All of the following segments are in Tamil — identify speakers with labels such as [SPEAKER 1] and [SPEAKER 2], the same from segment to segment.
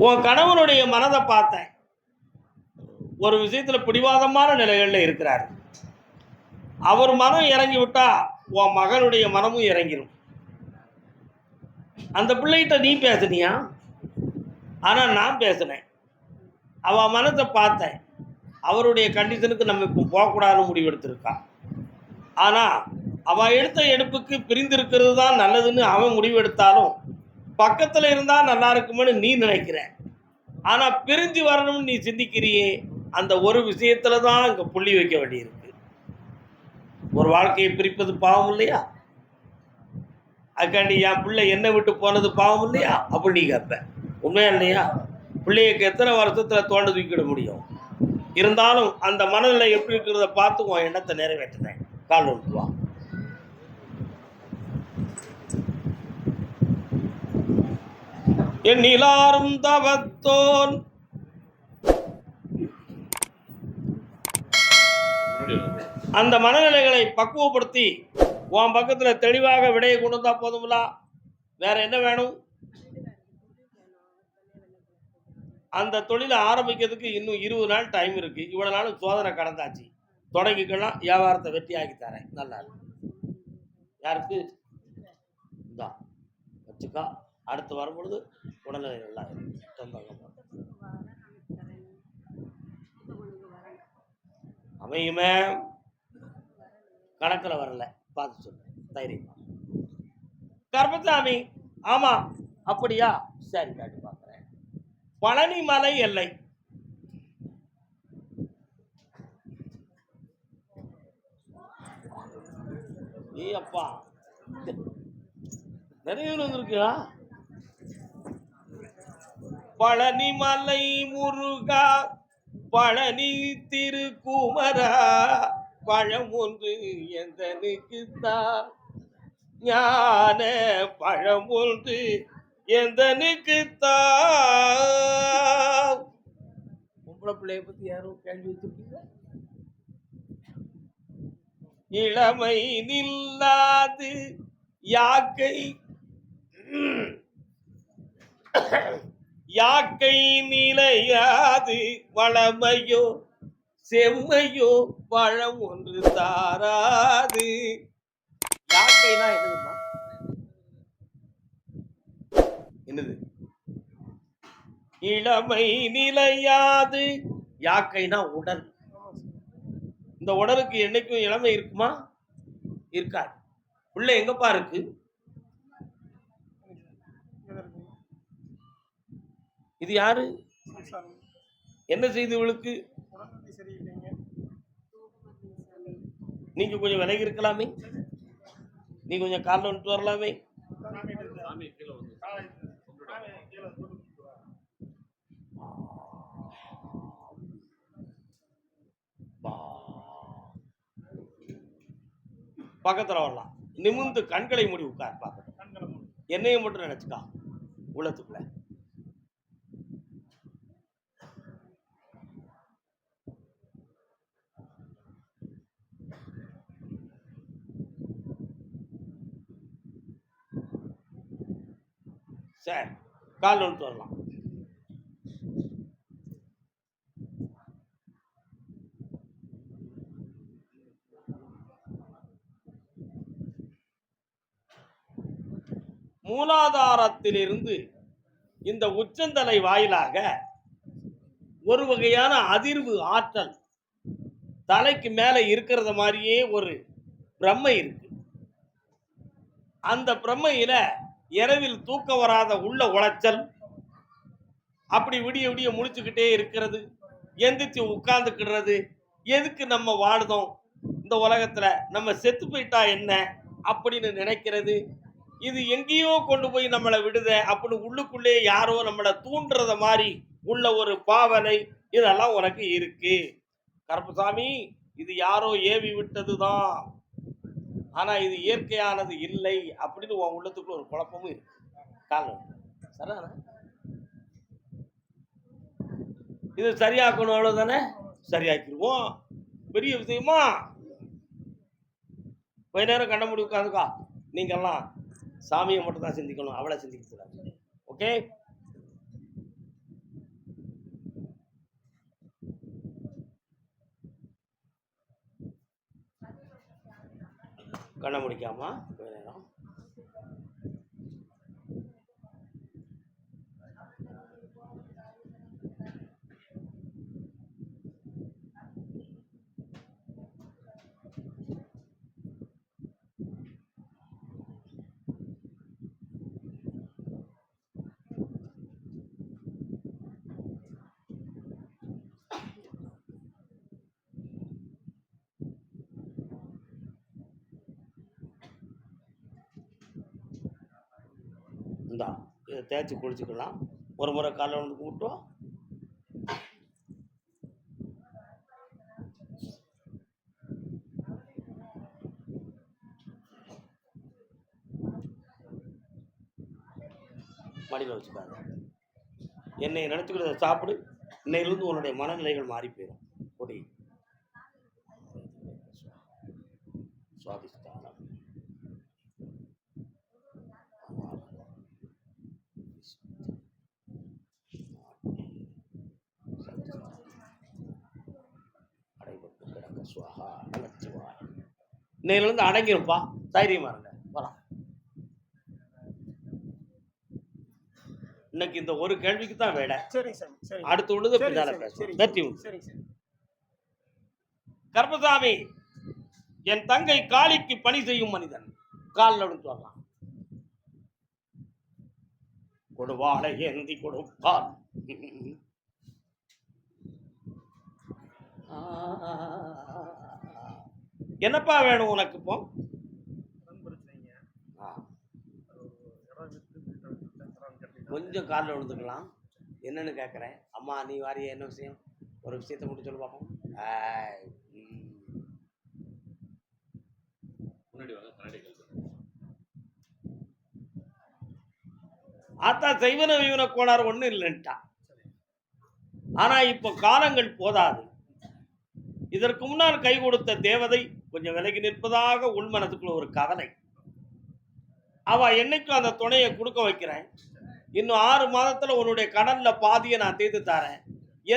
[SPEAKER 1] உன் கணவனுடைய மனதை பார்த்தேன். ஒரு விஷயத்துல பிடிவாதமான நிலைகள்ல இருக்கிறார். அவர் மனம் இறங்கி விட்டா உன் மகளுடைய மனமும் இறங்கிடும். அந்த பிள்ளைகிட்ட நீ பேசுனியா? ஆனா நான் பேசினேன். அவ மனத்தை பார்த்தேன். அவருடைய கண்டிஷனுக்கு நம்ம இப்போ போகக்கூடாதுன்னு முடிவு எடுத்திருக்கா. ஆனா அவ எடுத்த எடுப்புக்கு பிரிந்திருக்கிறது தான் நல்லதுன்னு அவன் முடிவு எடுத்தாலும் பக்கத்துல இருந்தா நல்லா இருக்குமென்னு நீ நினைக்கிற. ஆனா பிரிஞ்சு வரணும்னு நீ சிந்திக்கிறியே, அந்த ஒரு விஷயத்துல தான் இங்க புள்ளி வைக்க வேண்டியிருக்கு. ஒரு வாழ்க்கையை பிரிப்பது பாவம் இல்லையா? அதுக்காண்டி என் பிள்ளை என்னை விட்டு போனது பாவம் இல்லையா அப்படி நீ கேட்ப. உண்மையா இல்லையா? பிள்ளைக்கு எத்தனை வருஷத்துல தோண்ட தூக்கிட முடியும்? இருந்தாலும் அந்த மனநிலை எப்படி இருக்கிறத பார்த்து உன் எண்ணத்தை நிறைவேற்றினேன். கால் ஒன்றுவா. எண்ணிலாரும் தவத்தோன் அந்த மனநிலைகளை பக்குவப்படுத்தி உன் பக்கத்துல தெளிவாக விடையை கொண்டு வந்தா போதுங்களா? வேற என்ன வேணும்? அந்த தொழிலை ஆரம்பிக்கிறதுக்கு இன்னும் 20 நாள் டைம் இருக்கு. இவ்வளவு நாள் சோதனை கடந்தாச்சு. தொடங்கிக்கலாம். வியாபாரத்தை வெற்றி ஆக்கி தரேன். நல்லா யாருக்கு தான் வச்சுக்கா. அடுத்து வரும்பொழுது உடல்நிலை நல்லா அமையுமே. கணக்கில் வரல, பார்த்து சொல்லு தைரியமா. கர்மசாமி, ஆமா அப்படியா? சரி, காட்டி பார்க்கிறேன். பழனி மலை எல்லை. ஏ அப்பா, நிறைய வந்திருக்கா. பழனி மலை முருகா, பழனி திருக்குமரா, பழம் ஒன்று எந்தனுக்குத்தான், ஞான பழம் ஒன்று எந்தனுக்குத்தான். பொம்பளை பிள்ளைய பத்தி யாரும் கேள்வி வச்சிருக்கீங்க? இளமை நில்லாது யாக்கை, யாக்கை நிலையாது வளமையோ செம்மையோ பழம் ஒன்று தாராது. யாக்கைனா என்னதுமா? என்னது? இளமை நிலையாது. யாக்கைனா உடல். இந்த உடலுக்கு என்னைக்கும் இளமை இருக்குமா? இருக்காது. உள்ள எங்கப்பா இருக்கு? இது யாரு? என்ன செய்து இவளுக்கு? நீங்க கொஞ்சம் விலகி இருக்கலாமே. நீ கொஞ்சம் காலில் வந்துட்டு வரலாமே. பக்கத்துல வரலாம். நிமிர்ந்து கண்களை மூடி உட்கார். பார்க்க என்னையும் மட்டும் நினைச்சுக்கா உள்ளத்துக்குள்ள. சரி, கால் வந்துட்டு வரலாம். மூலாதாரத்திலிருந்து இந்த உச்சந்தலை வாயிலாக ஒரு வகையான அதிர்வு ஆற்றல் தலைக்கு மேல இருக்கிறத மாதிரியே ஒரு பிரம்மை இருக்கு. அந்த பிரம்மையில இரவில் தூக்கம் வராத உள்ள உளைச்சல், அப்படி விடிய விடிய முடிச்சுக்கிட்டே இருக்கிறது, எந்திரிச்சு உட்கார்ந்துக்கிடுறது. எதுக்கு நம்ம வாழுதோம் இந்த உலகத்துல, நம்ம செத்து போயிட்டா என்ன அப்படின்னு நினைக்கிறது. இது எங்கேயோ கொண்டு போய் நம்மளை விடுத அப்படின்னு உள்ளுக்குள்ளே யாரோ நம்மளை தூண்டுறத மாதிரி உள்ள ஒரு பாவனை, இதெல்லாம் உனக்கு இருக்கு கருப்பசாமி. இது யாரோ ஏவி விட்டதுதான், ஆனா இது இயற்கையானது இல்லை அப்படின்னு உன் உள்ளத்துக்குள்ள ஒரு குழப்பமும் இருக்கு. காலம் சரிதானே? இது சரியாக்கணும், அவ்வளவுதானே? சரியாக்கிடுவோம். பெரிய விஷயமா? கொஞ்ச நேரம் கண்ண மூடி உட்காந்துக்கா. நீங்கெல்லாம் சாமியை மட்டும் தான் சிந்திக்கணும், அவளை சிந்திக்க கூடாது. ஓகே, கண்ண முடிக்காமா கொஞ்ச நேரம். இந்தா இதை தேய்ச்சி குளிச்சுக்கலாம். ஒரு முறை காலைல வந்து கூப்பிட்டோம். மடியில் வச்சுக்காங்க. என்னை நினச்சிக்கிறத சாப்பிடு. இன்னையிலிருந்து உன்னுடைய மனநிலைகள் மாறி போயிடும். கொடி சுவாதிஷ்டானம் அடைபட்டு கிடக்க சுவாகா நமச்சிவாய். இன்னையிலிருந்து அடங்கிருப்பா. தைரியமா இருங்க. வரலாம். இன்னைக்கு இந்த ஒரு கேள்விக்கு தான் வேட. அடுத்து உள்ளது பின்னால பேசுறேன். வெற்றி உண்டு. கர்மசாமி என் தங்கை காளிக்கு பணி செய்யும் மனிதன். காலில் விழுந்து வரலாம். கொடுவாளை ஏந்தி கொடுப்பான். என்னப்பா வேணும் உனக்கு இப்போ? கொஞ்சம் காலில் விழுந்துக்கலாம். என்னன்னு கேட்குறேன். அம்மா நீ வாரிய என்ன விஷயம்? ஒரு விஷயத்தை மட்டும் சொல்லு பார்ப்போம். ஆத்தா செய்வன வீவன கோளாறு ஒன்றும் இல்லைன்ட்டா. ஆனா இப்போ காலங்கள் போதாது. இதற்கு முன்னால் கை கொடுத்த தேவதை கொஞ்சம் விலகி நிற்பதாக உள் மனதுக்குள்ள ஒரு கவலை. அவ என்னைக்கும் அந்த துணையை கொடுக்க வைக்கிறேன். இன்னும் 6 மாதத்துல உன்னுடைய கடன்ல பாதியை நான் தீர்த்து தரேன்.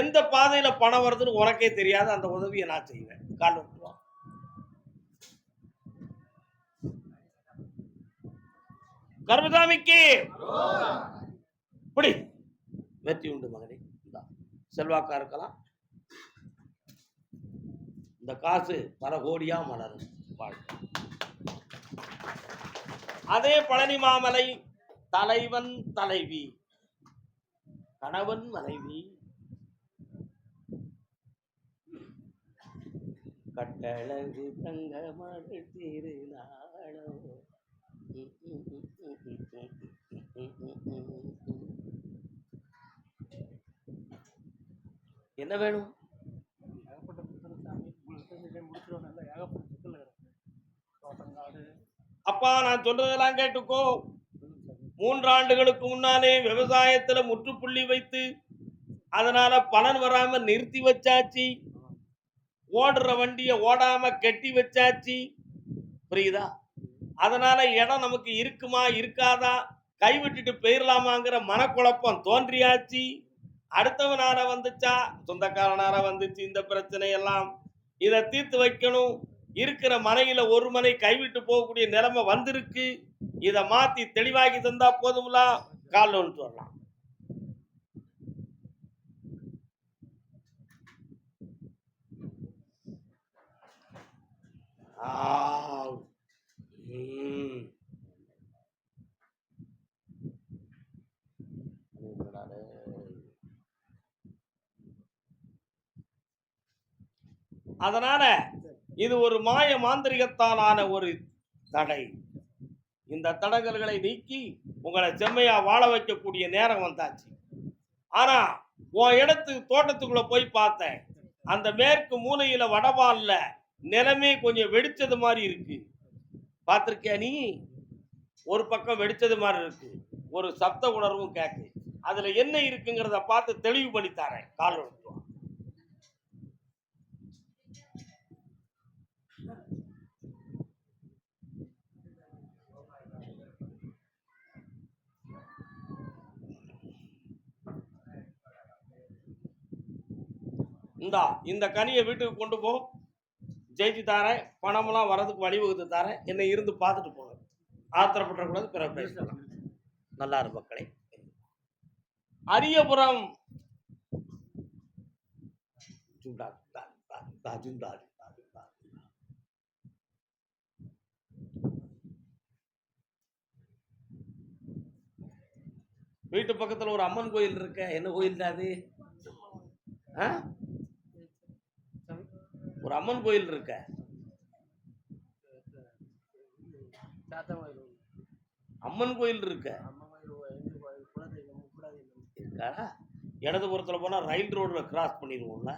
[SPEAKER 1] எந்த பாதையில பணம் வருதுன்னு உனக்கே தெரியாது. அந்த உதவியை நான் செய்வேன். கால் விட்டுருவான். கர்மசாமிக்கு இப்படி வெற்றி உண்டு மகனே. செல்வாக்கா இருக்கலாம். இந்த காசு பல கோடியா மலரும். அதே பழனி மாமலை தலைவன் தலைவி கணவன் மனைவி கட்டழகு தங்க மகள் திருநாளோ. என்ன வேணும்? அப்பா நான் சொல்றதெல்லாம் கேட்டுக்கோ. 3 ஆண்டுகளுக்கு முன்னாலே விவசாயத்துல முற்றுப்புள்ளி வைத்து அதனால பலன் வராம நிறுத்தி வச்சாச்சு. ஓடுற வண்டிய ஓடாம கெட்டி வச்சாச்சு. புரியுதா? அதனால இடம் நமக்கு இருக்குமா இருக்காதா, கைவிட்டுட்டு போயிடலாமாங்கிற மனக்குழப்பம் தோன்றியாச்சு. அடுத்தவனார வந்துச்சா, சொந்தக்காரனார வந்துச்சு. இந்த பிரச்சனை எல்லாம் இதை தீர்த்து வைக்கணும். இருக்கிற மனையில ஒரு மனை கைவிட்டு போகக்கூடிய நிலைமை வந்திருக்கு. இதை மாத்தி தெளிவாக்கி தந்தா போதும்ல. காலில் ஒன்று வரலாம். அதனால இது ஒரு மாய மாந்திரிகத்தாலான ஒரு தடை. இந்த தடங்கல்களை நீக்கி உங்களை செம்மையா வாழ வைக்கக்கூடிய நேரம் வந்தாச்சு. ஆனா உன் இடத்து தோட்டத்துக்குள்ள போய் பார்த்தேன். அந்த மேற்கு மூலையில வடபால்ல நிலமே கொஞ்சம் வெடிச்சது மாதிரி இருக்கு. பார்த்திருக்கியா நீ? ஒரு பக்கம் வெடிச்சது மாதிரி இருக்கு. ஒரு சப்த உணர்வும் கேட்கு. அதுல என்ன இருக்குங்கிறத பார்த்து தெளிவு பண்ணி தரேன். கால் விட்டுருவான். இந்தா இந்த கனியை வீட்டுக்கு கொண்டு போ, ஜெயிச்சு தாரேன், பணமெல்லாம் வர்றதுக்கு வழிவகுத்து தாரேன், என்னை இருந்து பார்த்துட்டு போங்க. ஆத்திரப்படக்கூடாது, பிறகு பேசலாம். நல்லா இரு மக்களே. அரியபுரம் வீட்டு பக்கத்துல ஒரு அம்மன் கோயில் இருக்க. என்ன கோயில் தான் அது? ஒரு அம்மன் கோயில் இருக்க. அம்மன் கோயில் இருக்க. இடதுபுறத்துல போனா ரயில் ரோடுல கிராஸ் பண்ணிடுவோம்ல.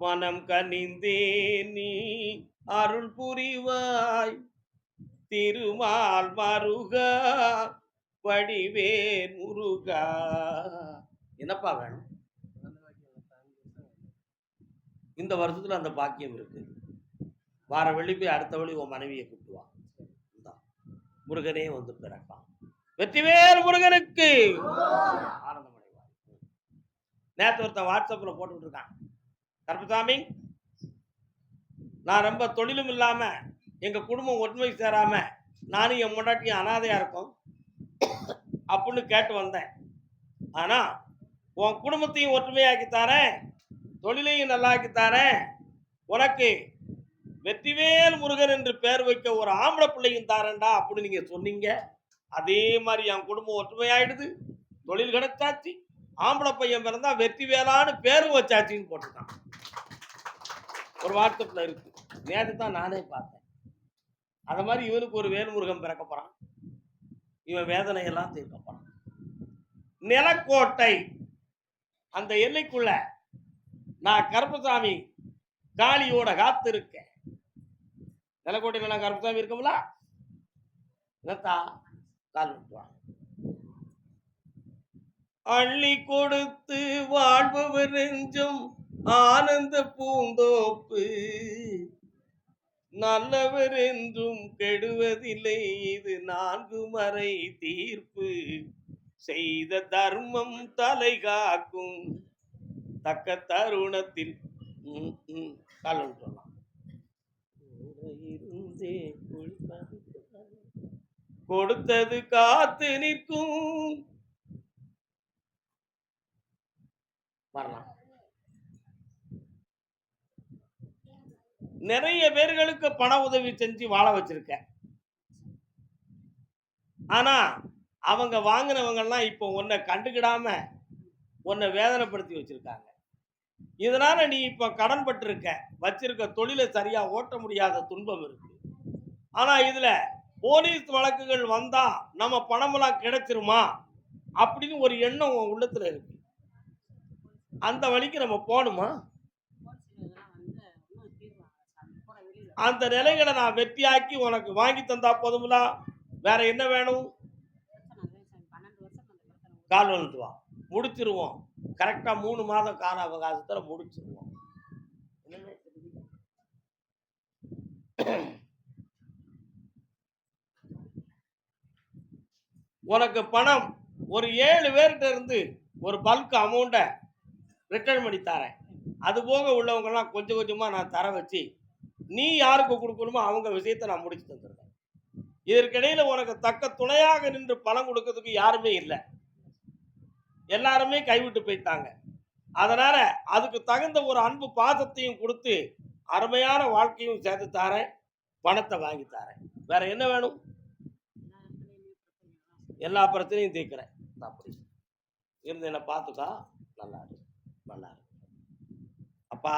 [SPEAKER 1] மனம் கனிந்தே நீ அருள் புரிவாய், திருமால் மருகா வடிவேல் முருகா. என்னப்பா வேணும்? இந்த வருஷத்துல அந்த பாக்கியம் இருக்கு. வார வெள்ளி போய் அடுத்த வழி உன் மனைவியை கூப்பிடுவான். முருகனே வந்து பிறப்பான். வெற்றிவேல் முருகனுக்கு ஆனந்தமடைவார். நேற்று ஒருத்தன் வாட்ஸ்அப்ல போட்டுக்கிட்டு இருக்கான், கருப்பசாமி நான் ரொம்ப தொழிலும் இல்லாம எங்க குடும்பம் ஒற்றுமை சேராம நானும் என் முன்னாட்டியும் அனாதையா இருக்கும் அப்படின்னு கேட்டு வந்தேன். ஆனா உன் குடும்பத்தையும் ஒற்றுமையாக்கி தாரேன், தொழிலையும் நல்லாக்கி தாரேன், உனக்கு வெற்றிவேல் முருகன் என்று பெயர் வைக்க ஒரு ஆம்பளை பிள்ளையும் தாரேன்டா அப்படின்னு நீங்க சொன்னீங்க. அதே மாதிரி என் குடும்பம் ஒற்றுமையாயிடுது, தொழில் கிடைச்சாச்சு, ஆம்பளை பையன் பிறந்தா வெற்றிவேலான்னு பேரும் வச்சாச்சின்னு போட்டுருக்கான். ஒரு வாட்ஸ்அப்ல இருக்கு. நேற்று தான் நானே பார்த்தேன். அத மாதிரி இவனுக்கு ஒரு வேல்முருகன் பிறக்க போறான். இவன் வேதனையெல்லாம் தீர்க்க போறான். நிலக்கோட்டை அந்த எல்லைக்குள்ள நான் கருப்பசாமி காளியோட காத்து இருக்கேன். நிலக்கோட்டையில நான் கருப்பசாமி இருக்கும்ல, கால் விட்டுவான். அள்ளி கொடுத்து வாழ்பவர் நெஞ்சும் ஆனந்த பூந்தோப்பு, நல்லவர் என்றும் கெடுவதில்லை, இது 4 மறை தீர்ப்பு, செய்த தர்மம் தலை காக்கும் தக்க தருணத்தில் கொடுத்தது காத்து நிற்கும். வரலாம். நிறைய பேர்களுக்கு பண உதவி செஞ்சு வாழ வச்சிருக்க. ஆனா அவங்க வாங்கினவங்க எல்லாம் இப்போ உன்னை கண்டுக்கிடாம உன்னை வேதனைப்படுத்தி வச்சிருக்காங்க. இதனால நீ இப்ப கடன் பட்டிருக்க, வச்சிருக்க தொழிலை சரியா ஓட்ட முடியாத துன்பம் இருக்கு. ஆனா இதுல போலீஸ் வழக்குகள் வந்தா நம்ம பணமெல்லாம் கிடைச்சிருமா அப்படின்னு ஒரு எண்ணம் உன் உள்ளத்துல இருக்கு. அந்த வழிக்கு நம்ம போகணுமா? அந்த நிலைகளை நான் வெற்றியாக்கி உனக்கு வாங்கி தந்தா போதுங்களா? வேற என்ன வேணும்? கால் வந்துட்டு வா, முடிச்சிருவோம். கரெக்டா 3 மாதம் கால அவகாசத்துல முடிச்சிருவோம். உனக்கு பணம் ஒரு 7 பேர்கிட்ட இருந்து ஒரு பல்க் அமௌண்ட்டை ரிட்டர்ன் பண்ணி தரேன். அது போக உள்ளவங்க எல்லாம் கொஞ்சம் கொஞ்சமா நான் தர வச்சு நீ யாருக்கு கொடுக்கணுமோ அவங்க விஷயத்தை நான் முடிச்சு தந்துருக்கேன். இதற்கிடையில உனக்கு தக்க துணையாக நின்று பணம் கொடுக்கறதுக்கு யாருமே இல்லை, எல்லாருமே கைவிட்டு போயிட்டாங்க. அதனால அதுக்கு தகுந்த ஒரு அன்பு பாசத்தையும் கொடுத்து அருமையான வாழ்க்கையும் சேர்த்து தாரேன், பணத்தை வாங்கி தாரேன். வேற என்ன வேணும்? எல்லா பிரச்சனையும் தீர்க்கிறேன். அப்படி இருந்து என்ன பார்த்துக்கா. நல்லா இருக்கு, நல்லா இருக்கு. அப்பா